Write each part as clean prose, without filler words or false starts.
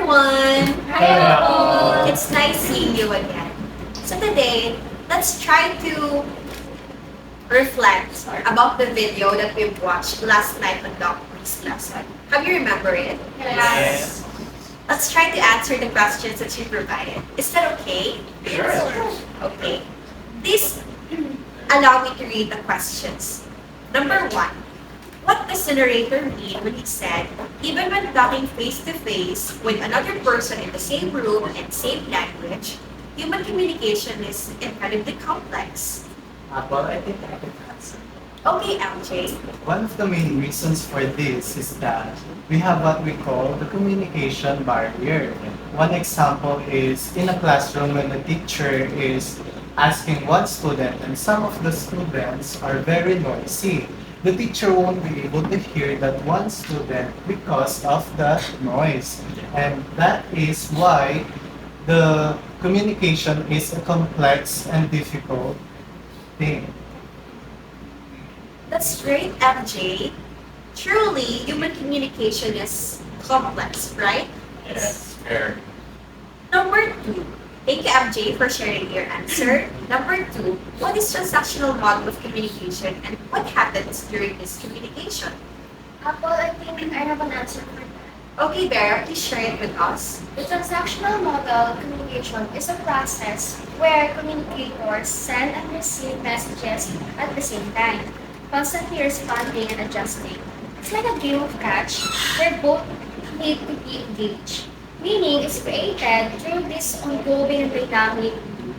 everyone! Hello. It's nice seeing you again. So today, let's try to reflect about the video that we watched last night on Doc's lesson. Have you remember it? Yes. Let's try to answer the questions that she provided. Is that okay? Sure. Okay. Please allow me to read the questions. Number one, what does the narrator mean when he said, even when talking face to face with another person in the same room and same language, human communication is incredibly complex? Well, I think I can answer. Okay, MJ. One of the main reasons for this is that we have what we call the communication barrier. One example is in a classroom when the teacher is asking one student and some of the students are very noisy. The teacher won't be able to hear that one student because of the noise. And that is why the communication is a complex and difficult thing. That's great, MJ. Truly, human communication is complex, right? Yes. Fair. Number two, thank you, MJ, for sharing your answer. Number two, what is transactional model of communication and what happens during this communication? Apple, I think I have an answer for that. Okay, Vera, please share it with us. The transactional model communication is a process where communicators send and receive messages at the same time, constantly responding and adjusting. It's like a game of catch where both need to be engaged. Meaning is created through this ongoing dynamic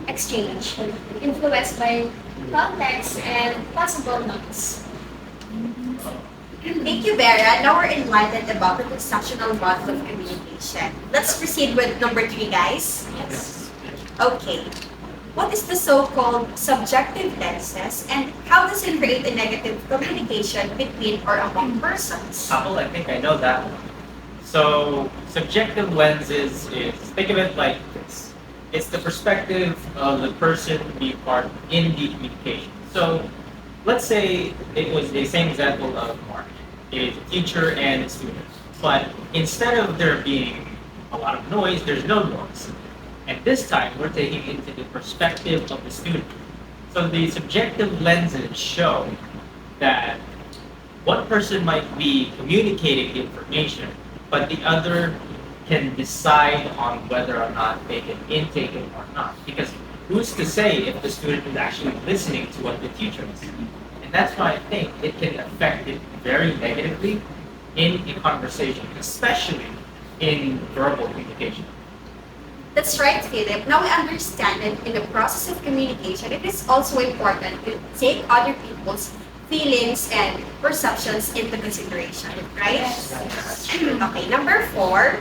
exchange, influenced by context and possible noise. Thank you, Vera. Now we're enlightened about the transactional model of communication. Let's proceed with number three, guys. Yes. Okay. What is the so-called subjective lenses and how does it create a negative communication between or among persons? Apple, I think I know that one. So, subjective lenses is, think of it like this. It's the perspective of the person being part in the communication. So, let's say it was the same example of Mark, a teacher and a student. But instead of there being a lot of noise, there's no noise. And this time, we're taking into the perspective of the student. So the subjective lenses show that one person might be communicating the information, but the other can decide on whether or not they can intake it or not. Because who's to say if the student is actually listening to what the teacher is saying? And that's why I think it can affect it very negatively in a conversation, especially in verbal communication. That's right, Philip. Now we understand that in the process of communication, it is also important to take other people's feelings and perceptions into consideration, right? Okay, number four.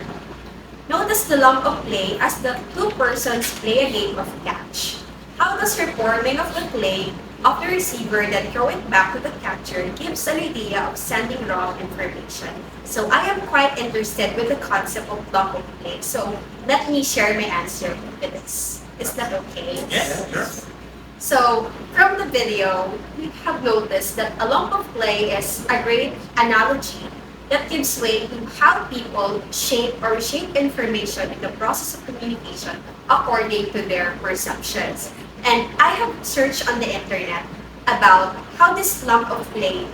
Notice the lump of play as the two persons play a game of catch. How does reforming of the play of the receiver then throw it back to the catcher gives an idea of sending wrong information. So I am quite interested with the concept of lump of play. So let me share my answer to this. Is that okay? Yes, sure. So, from the video, we have noticed that a lump of clay is a great analogy that gives way to how people shape or reshape information in the process of communication according to their perceptions. And I have searched on the internet about how this lump of clay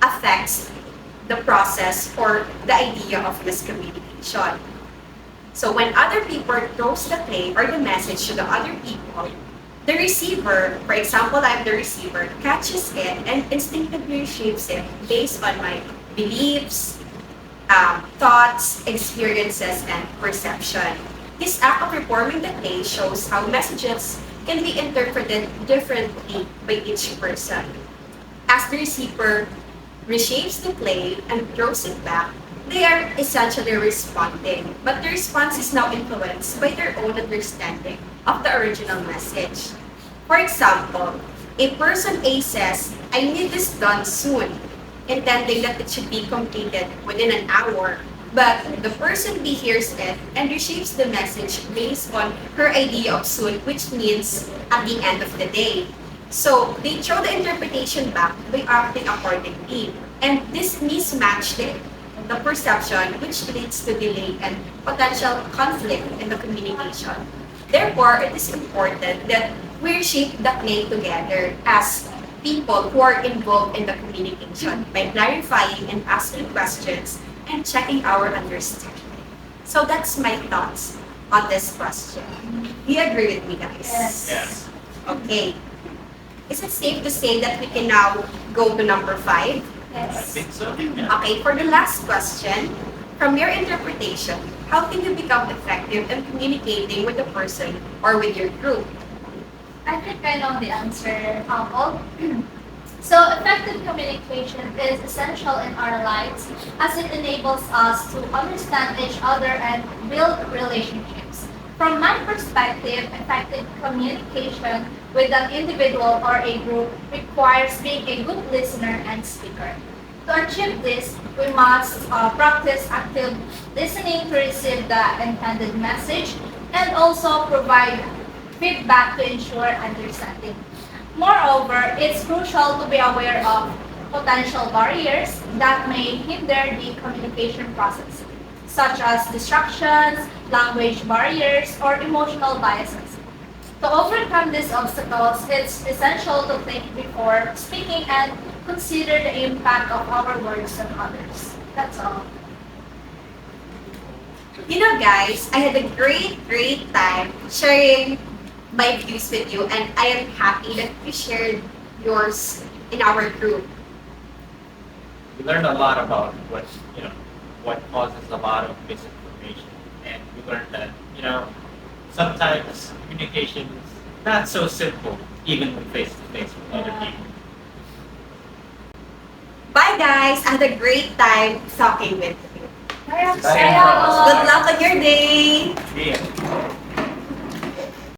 affects the process or the idea of miscommunication. So when other people throws the clay or the message to the other people, the receiver, for example, I'm the receiver, catches it and instinctively shapes it based on my beliefs, thoughts, experiences, and perception. This act of reforming the clay shows how messages can be interpreted differently by each person. As the receiver reshapes the clay and throws it back, they are essentially responding, but the response is now influenced by their own understanding of the original message. For example, a person A says, I need this done soon, intending that it should be completed within an hour. But the person B hears it and reshapes the message based on her idea of soon, which means at the end of the day. So they throw the interpretation back by acting accordingly. And this mismatch the perception, which leads to delay and potential conflict in the communication. Therefore, it is important that we shape the clay together as people who are involved in the communication by clarifying and asking questions and checking our understanding. So that's my thoughts on this question. Do you agree with me, guys? Yes. Okay. Is it safe to say that we can now go to number 5? I Yes. think so. Yeah. Okay, for the last question, from your interpretation, how can you become effective in communicating with a person or with your group? I think I know the answer, Paul. So, effective communication is essential in our lives as it enables us to understand each other and build relationships. From my perspective, effective communication with an individual or a group requires being a good listener and speaker. To achieve this, we must practice active listening to receive the intended message and also provide feedback to ensure understanding. Moreover, it's crucial to be aware of potential barriers that may hinder the communication process, such as distractions, language barriers, or emotional biases. To overcome these obstacles, it's essential to think before speaking and consider the impact of our words on others. That's all. You know, guys, I had a great time sharing my views with you, and I am happy that you shared yours in our group. We learned a lot about what causes a lot of misinformation, and we learned that sometimes communication is not so simple, even when face to face with other people. Bye, guys. I had a great time talking with you. Kaya, Bye. Good luck on your day. Yeah.